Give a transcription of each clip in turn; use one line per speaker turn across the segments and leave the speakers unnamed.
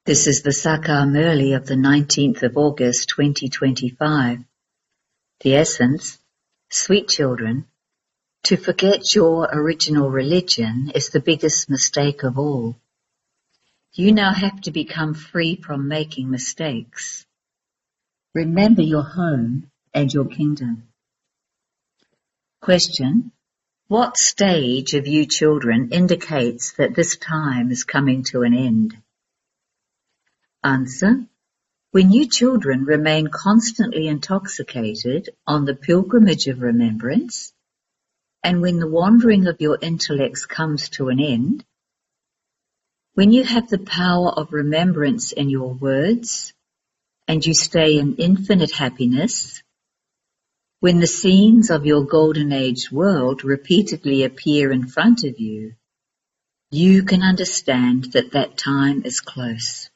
This is the Sakar Murli of the 19th of August 2025. The essence, sweet children, to forget your original religion is the biggest mistake of all. You now have to become free from making mistakes. Remember your home and your kingdom. Question: what stage of you children indicates that this time is coming to an end? Answer: when you children remain constantly intoxicated on the pilgrimage of remembrance, and when the wandering of your intellects comes to an end, when you have the power of remembrance in your words, and you stay in infinite happiness, when the scenes of your golden age world repeatedly appear in front of you, you can understand that that time is close.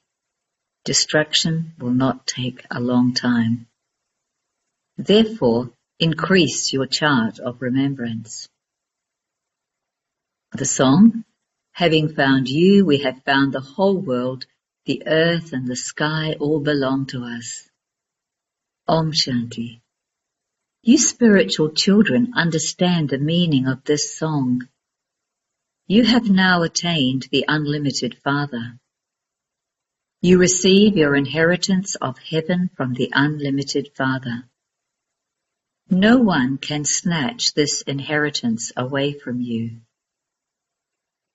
Destruction will not take a long time. Therefore, increase your chant of remembrance. The song: having found you, we have found the whole world, the earth and the sky all belong to us. Om Shanti. You spiritual children understand the meaning of this song. You have now attained the unlimited Father. You receive your inheritance of heaven from the unlimited Father. No one can snatch this inheritance away from you.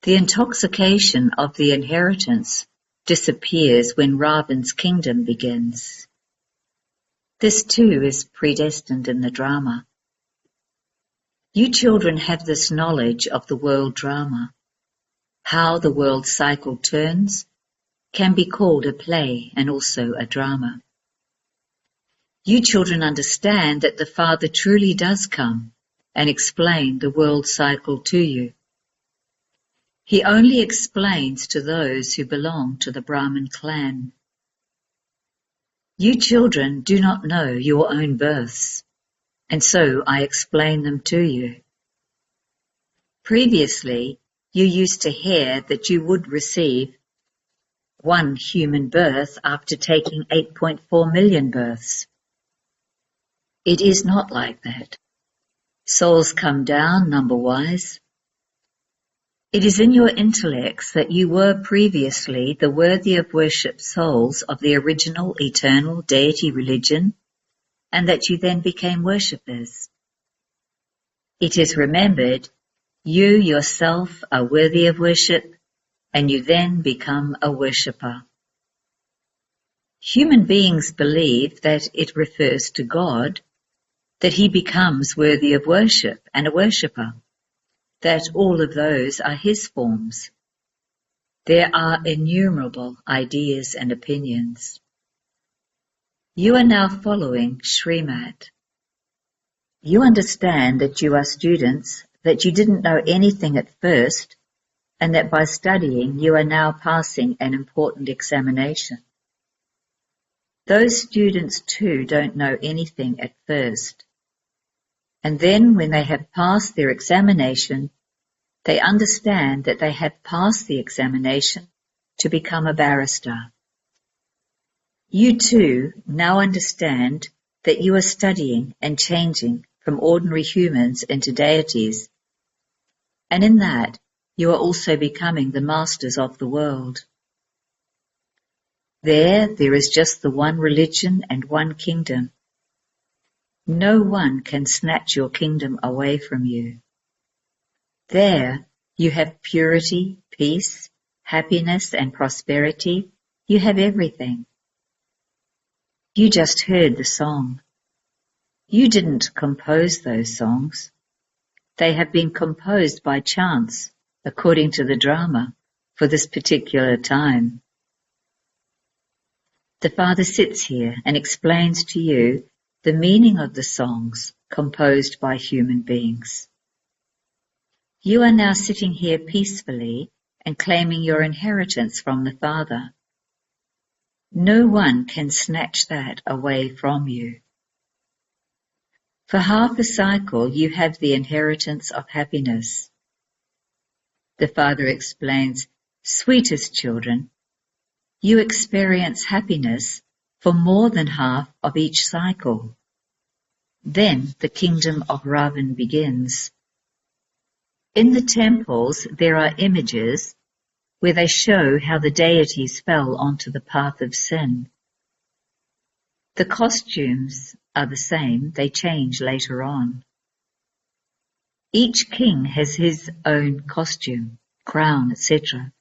The intoxication of the inheritance disappears when Ravan's kingdom begins. This too is predestined in the drama. You children have this knowledge of the world drama. How the world cycle turns can be called a play and also a drama. You children understand that the Father truly does come and explain the world cycle to you. He only explains to those who belong to the Brahmin clan. You children do not know your own births, and so I explain them to you. Previously, you used to hear that you would receive one human birth after taking 8.4 million births. It is not like that. Souls come down number-wise. It is in your intellects that you were previously the worthy of worship souls of the original eternal deity religion, and that you then became worshippers. It is remembered you yourself are worthy of worship, and you then become a worshipper. Human beings believe that it refers to God, that he becomes worthy of worship and a worshipper, that all of those are his forms. There are innumerable ideas and opinions. You are now following Srimad. You understand that you are students, that you didn't know anything at first, and that by studying you are now passing an important examination. Those students too don't know anything at first, and then when they have passed their examination, they understand that they have passed the examination to become a barrister. You too now understand that you are studying and changing from ordinary humans into deities, and in that you are also becoming the masters of the world. There is just the one religion and one kingdom. No one can snatch your kingdom away from you. There you have purity, peace, happiness and prosperity. You have everything. You just heard the song. You didn't compose those songs. They have been composed by chance, according to the drama, for this particular time. The Father sits here and explains to you the meaning of the songs composed by human beings. You are now sitting here peacefully and claiming your inheritance from the Father. No one can snatch that away from you. For half a cycle you have the inheritance of happiness. The Father explains, sweetest children, you experience happiness for more than half of each cycle. Then the kingdom of Ravan begins. In the temples there are images where they show how the deities fell onto the path of sin. The costumes are the same, they change later on. Each king has his own costume, crown, etc.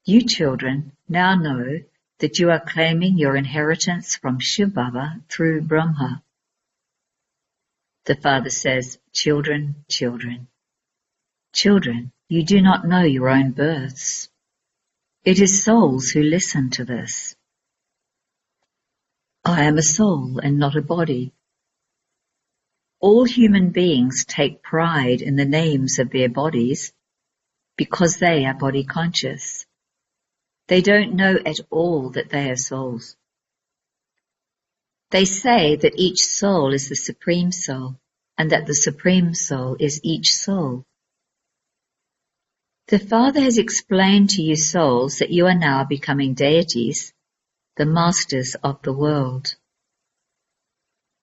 You children now know that you are claiming your inheritance from Shiv Baba through Brahma. The father says, children, children, children, you do not know your own births. It is souls who listen to this. I am a soul and not a body. All human beings take pride in the names of their bodies because they are body conscious. They don't know at all that they are souls. They say that each soul is the Supreme Soul and that the Supreme Soul is each soul. The Father has explained to you souls that you are now becoming deities, the masters of the world.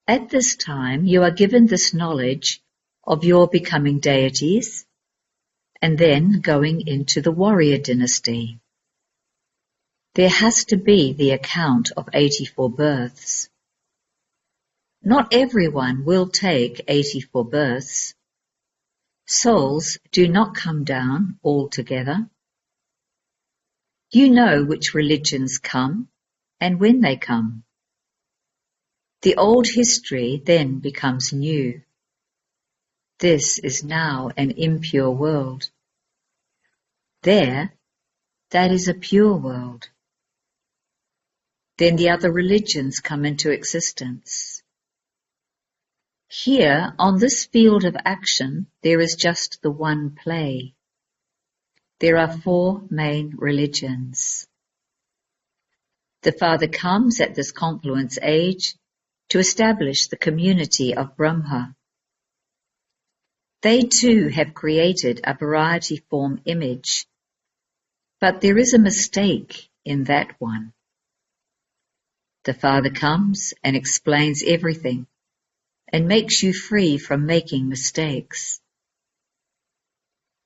At this time, you are given this knowledge of your becoming deities and then going into the warrior dynasty. There has to be the account of 84 births. Not everyone will take 84 births. Souls do not come down all together. You know which religions come and when they come. The old history then becomes new. This is now an impure world. There, that is a pure world. Then the other religions come into existence. Here, on this field of action, there is just the one play. There are 4 main religions. The Father comes at this confluence age to establish the community of Brahma. They too have created a variety form image, but there is a mistake in that one. The Father comes and explains everything and makes you free from making mistakes.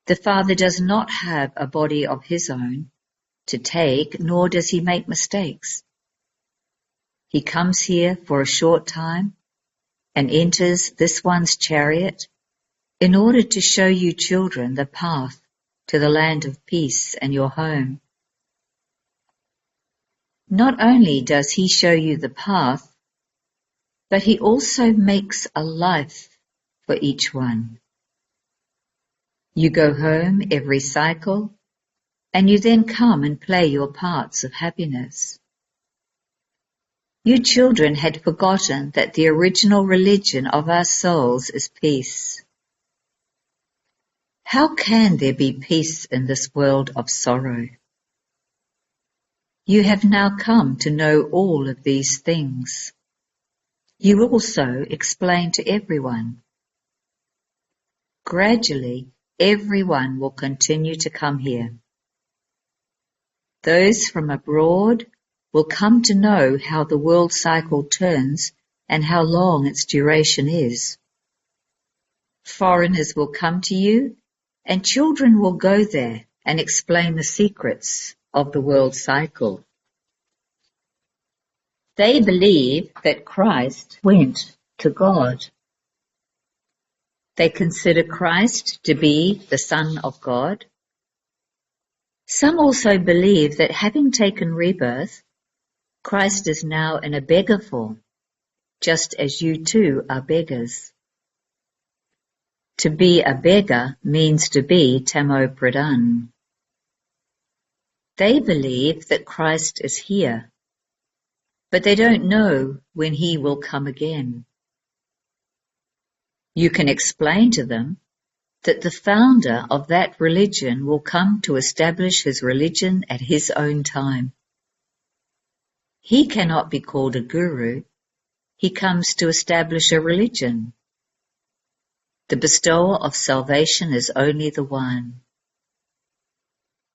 The Father does not have a body of his own to take, nor does he make mistakes. He comes here for a short time and enters this one's chariot in order to show you children the path to the land of peace and your home. Not only does he show you the path, but he also makes a life for each one. You go home every cycle, and you then come and play your parts of happiness. You children had forgotten that the original religion of our souls is peace. How can there be peace in this world of sorrow? You have now come to know all of these things. You also explain to everyone. Gradually, everyone will continue to come here. Those from abroad will come to know how the world cycle turns and how long its duration is. Foreigners will come to you, and children will go there and explain the secrets of the world cycle. They believe that Christ went to God. They consider Christ to be the Son of God. Some also believe that having taken rebirth, Christ is now in a beggar form, just as you too are beggars. To be a beggar means to be Tamo Pradhan. They believe that Christ is here, but they don't know when he will come again. You can explain to them that the founder of that religion will come to establish his religion at his own time. He cannot be called a guru. He comes to establish a religion. The bestower of salvation is only the one.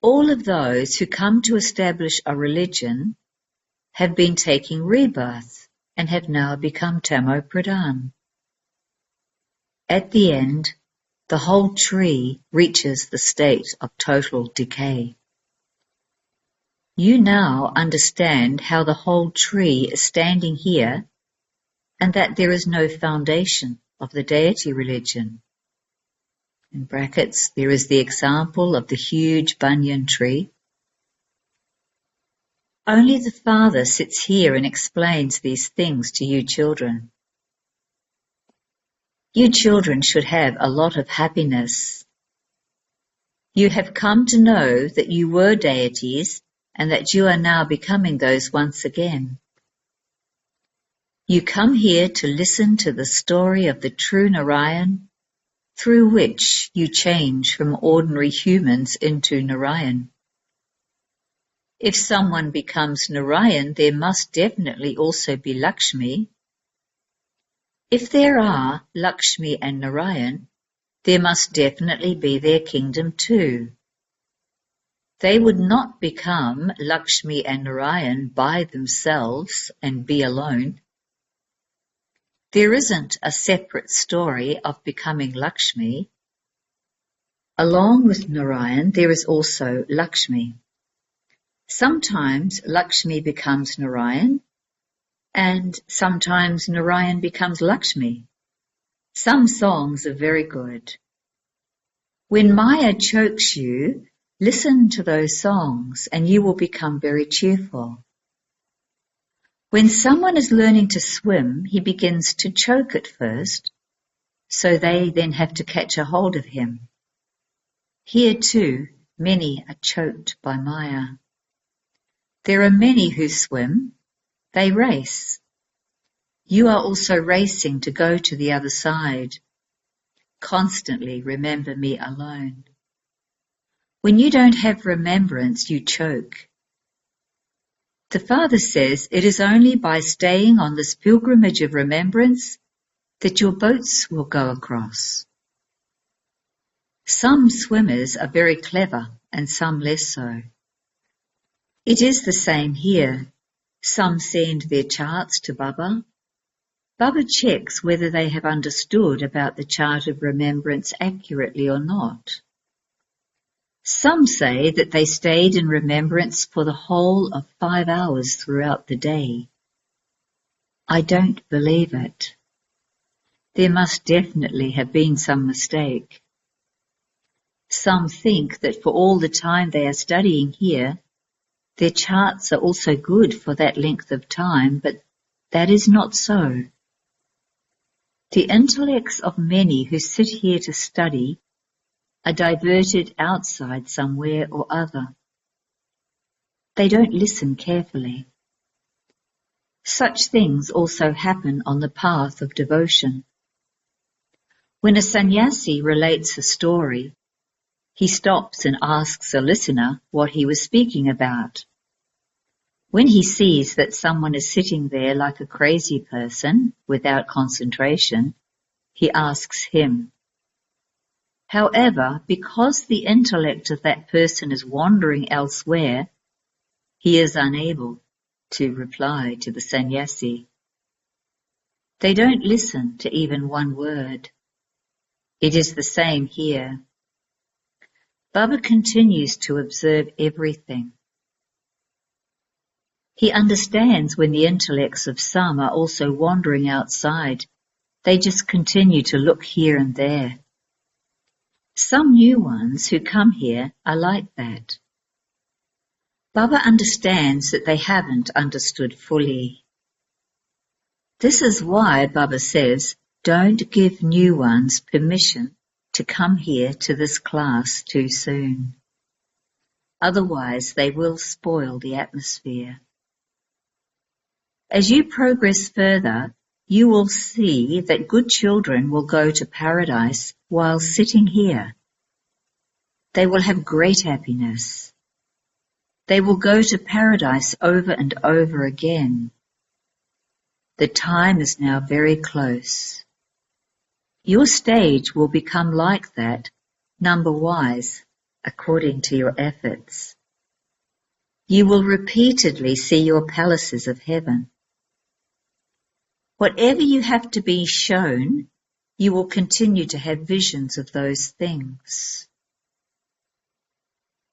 All of those who come to establish a religion have been taking rebirth and have now become Tamo Pradhan. At the end, the whole tree reaches the state of total decay. You now understand how the whole tree is standing here and that there is no foundation of the deity religion. In brackets, there is the example of the huge banyan tree. Only the Father sits here and explains these things to you children. You children should have a lot of happiness. You have come to know that you were deities and that you are now becoming those once again. You come here to listen to the story of the true Narayan, through which you change from ordinary humans into Narayan. If someone becomes Narayan, there must definitely also be Lakshmi. If there are Lakshmi and Narayan, there must definitely be their kingdom too. They would not become Lakshmi and Narayan by themselves and be alone. There isn't a separate story of becoming Lakshmi. Along with Narayan, there is also Lakshmi. Sometimes Lakshmi becomes Narayan, and sometimes Narayan becomes Lakshmi. Some songs are very good. When Maya chokes you, listen to those songs and you will become very cheerful. When someone is learning to swim, he begins to choke at first, so they then have to catch a hold of him. Here too, many are choked by Maya. There are many who swim. They race. You are also racing to go to the other side. Constantly remember me alone. When you don't have remembrance, you choke. The Father says it is only by staying on this pilgrimage of remembrance that your boats will go across. Some swimmers are very clever and some less so. It is the same here. Some send their charts to Baba. Baba checks whether they have understood about the chart of remembrance accurately or not. Some say that they stayed in remembrance for the whole of 5 hours throughout the day. I don't believe it. There must definitely have been some mistake. Some think that for all the time they are studying here, their charts are also good for that length of time, but that is not so. The intellects of many who sit here to study are diverted outside somewhere or other. They don't listen carefully. Such things also happen on the path of devotion. When a sannyasi relates a story, he stops and asks a listener what he was speaking about. When he sees that someone is sitting there like a crazy person without concentration, he asks him. However, because the intellect of that person is wandering elsewhere, he is unable to reply to the sannyasi. They don't listen to even one word. It is the same here. Baba continues to observe everything. He understands when the intellects of some are also wandering outside. They just continue to look here and there. Some new ones who come here are like that. Baba understands that they haven't understood fully. This is why Baba says, don't give new ones permission to come here to this class too soon. Otherwise they will spoil the atmosphere. As you progress further, you will see that good children will go to paradise while sitting here. They will have great happiness. They will go to paradise over and over again. The time is now very close. Your stage will become like that, number-wise, according to your efforts. You will repeatedly see your palaces of heaven. Whatever you have to be shown, you will continue to have visions of those things.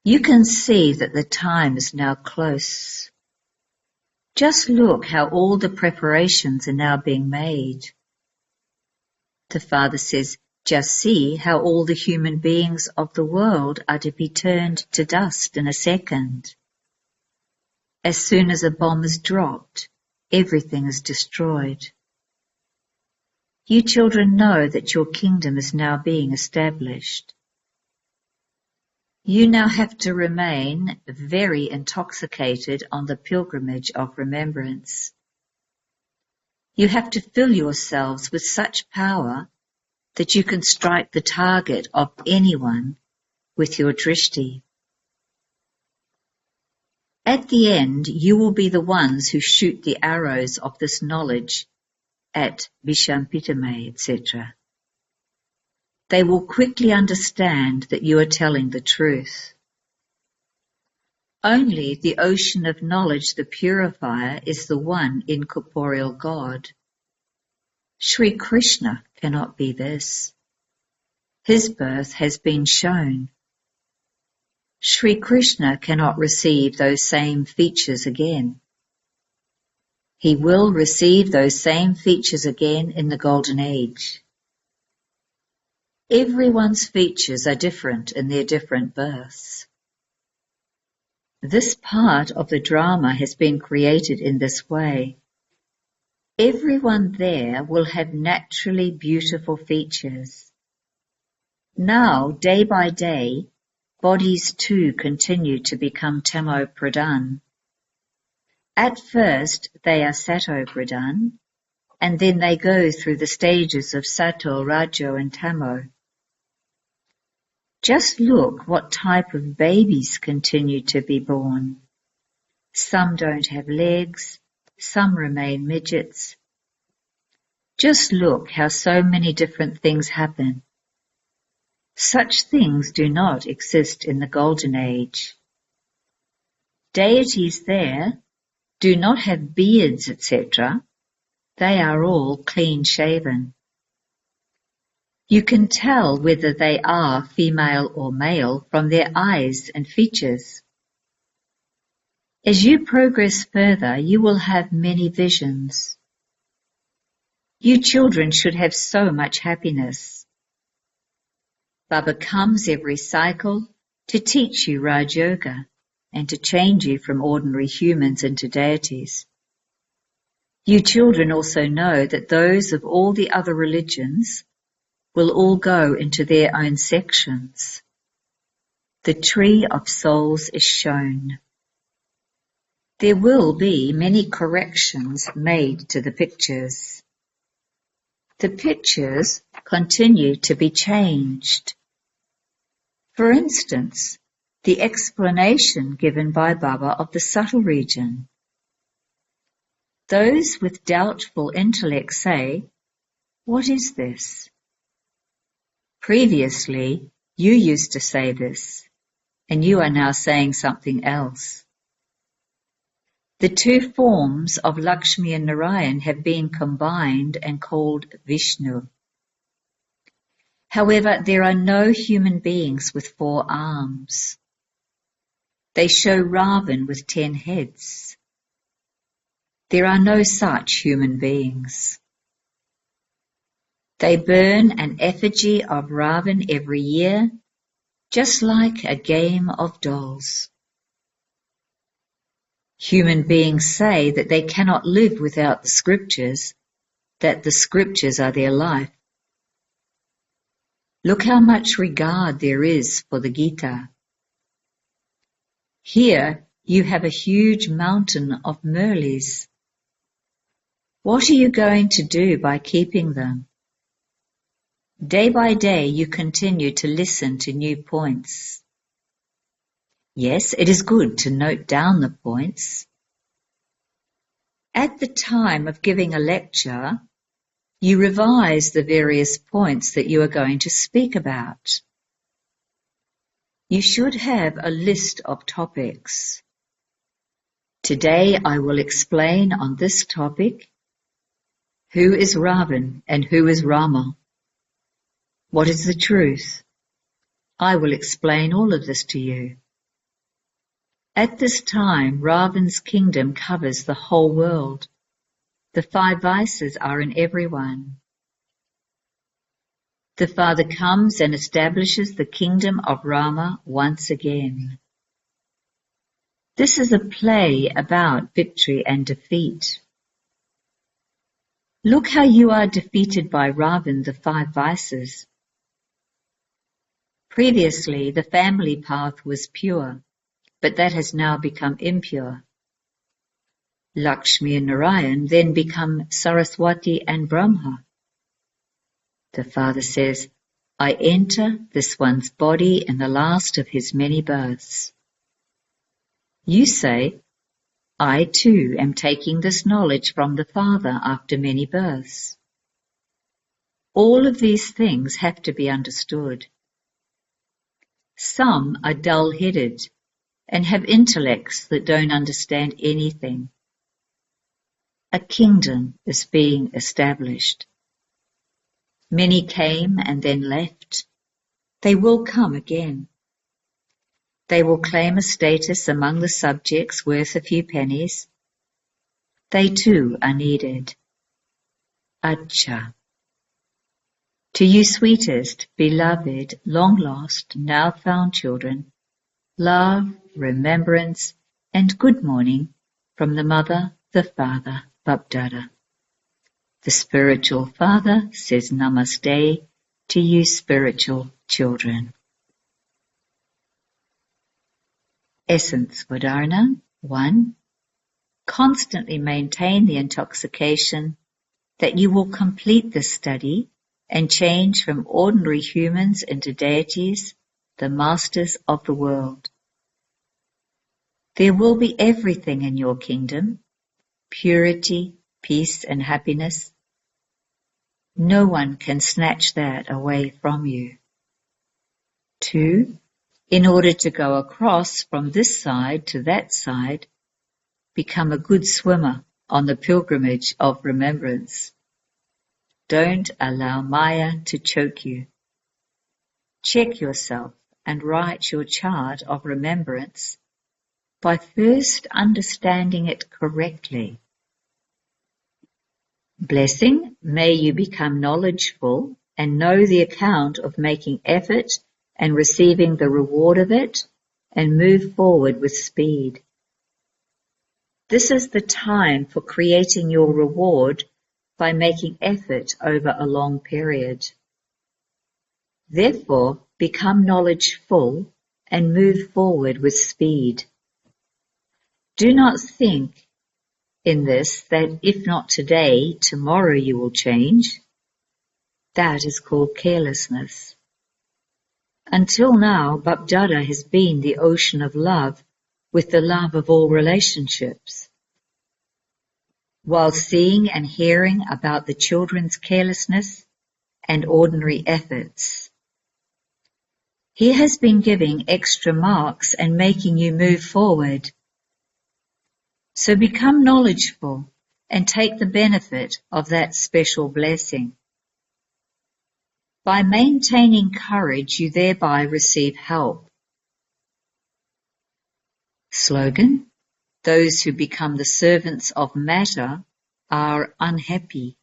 You can see that the time is now close. Just look how all the preparations are now being made. The Father says, just see how all the human beings of the world are to be turned to dust in a second. As soon as a bomb is dropped, everything is destroyed. You children know that your kingdom is now being established. You now have to remain very intoxicated on the pilgrimage of remembrance. You have to fill yourselves with such power that you can strike the target of anyone with your drishti. At the end, you will be the ones who shoot the arrows of this knowledge at Vishampitame, etc. They will quickly understand that you are telling the truth. Only the ocean of knowledge, the purifier, is the one incorporeal God. Sri Krishna cannot be this. His birth has been shown. Sri Krishna cannot receive those same features again. He will receive those same features again in the Golden Age. Everyone's features are different in their different births. This part of the drama has been created in this way. Everyone there will have naturally beautiful features. Now, day by day, bodies too continue to become tamo pradhan. At first they are sato pradhan, and then they go through the stages of sato, rajo and tamo. Just look what type of babies continue to be born. Some don't have legs, some remain midgets. Just look how so many different things happen. Such things do not exist in the Golden Age. Deities there do not have beards, etc. They are all clean-shaven. You can tell whether they are female or male from their eyes and features. As you progress further, you will have many visions. You children should have so much happiness. Baba comes every cycle to teach you Raj Yoga and to change you from ordinary humans into deities. You children also know that those of all the other religions will all go into their own sections. The tree of souls is shown. There will be many corrections made to the pictures. The pictures continue to be changed. For instance, the explanation given by Baba of the subtle region. Those with doubtful intellect say, "What is this?" Previously, you used to say this, and you are now saying something else. The two forms of Lakshmi and Narayan have been combined and called Vishnu. However, there are no human beings with 4 arms. They show Ravan with 10 heads. There are no such human beings. They burn an effigy of Ravan every year, just like a game of dolls. Human beings say that they cannot live without the scriptures, that the scriptures are their life. Look how much regard there is for the Gita. Here you have a huge mountain of Murlis. What are you going to do by keeping them? Day by day you continue to listen to new points. Yes, it is good to note down the points. At the time of giving a lecture, you revise the various points that you are going to speak about. You should have a list of topics. Today I will explain on this topic: who is Ravan and who is Rama? What is the truth? I will explain all of this to you. At this time, Ravan's kingdom covers the whole world. The 5 vices are in everyone. The Father comes and establishes the kingdom of Rama once again. This is a play about victory and defeat. Look how you are defeated by Ravan, the 5 vices. Previously, the family path was pure, but that has now become impure. Lakshmi and Narayan then become Saraswati and Brahma. The Father says, I enter this one's body in the last of his many births. You say, I too am taking this knowledge from the Father after many births. All of these things have to be understood. Some are dull-headed and have intellects that don't understand anything. A kingdom is being established. Many came and then left. They will come again. They will claim a status among the subjects worth a few pennies. They too are needed. Acha. To you sweetest, beloved, long-lost, now found children, love, remembrance, and good morning from the Mother, the Father, Bapdada. The spiritual Father says Namaste to you spiritual children. Essence for Dharana 1. Constantly maintain the intoxication that you will complete this study and change from ordinary humans into deities, the masters of the world. There will be everything in your kingdom: purity, peace, and happiness. No one can snatch that away from you. 2. In order to go across from this side to that side, become a good swimmer on the pilgrimage of remembrance. Don't allow Maya to choke you. Check yourself and write your chart of remembrance by first understanding it correctly. Blessing, may you become knowledgeful and know the account of making effort and receiving the reward of it, and move forward with speed. This is the time for creating your reward by making effort over a long period. Therefore, become knowledgeful and move forward with speed. Do not think in this that if not today, tomorrow you will change. That is called carelessness. Until now, Bapdada has been the ocean of love with the love of all relationships. While seeing and hearing about the children's carelessness and ordinary efforts, he has been giving extra marks and making you move forward. So become knowledgeful and take the benefit of that special blessing. By maintaining courage, you thereby receive help. Slogan: those who become the servants of matter are unhappy.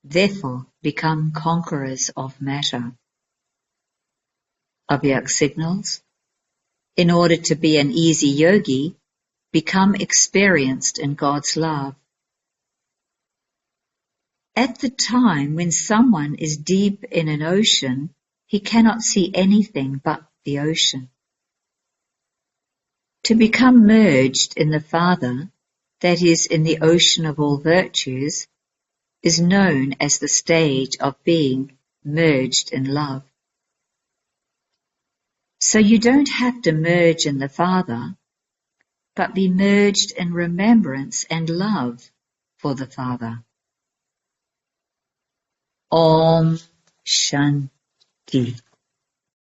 Therefore, become conquerors of matter. Avyak signals: in order to be an easy yogi, become experienced in God's love. At the time when someone is deep in an ocean, he cannot see anything but the ocean. To become merged in the Father, that is, in the ocean of all virtues, is known as the stage of being merged in love. So you don't have to merge in the Father, but be merged in remembrance and love for the Father. Om Shanti.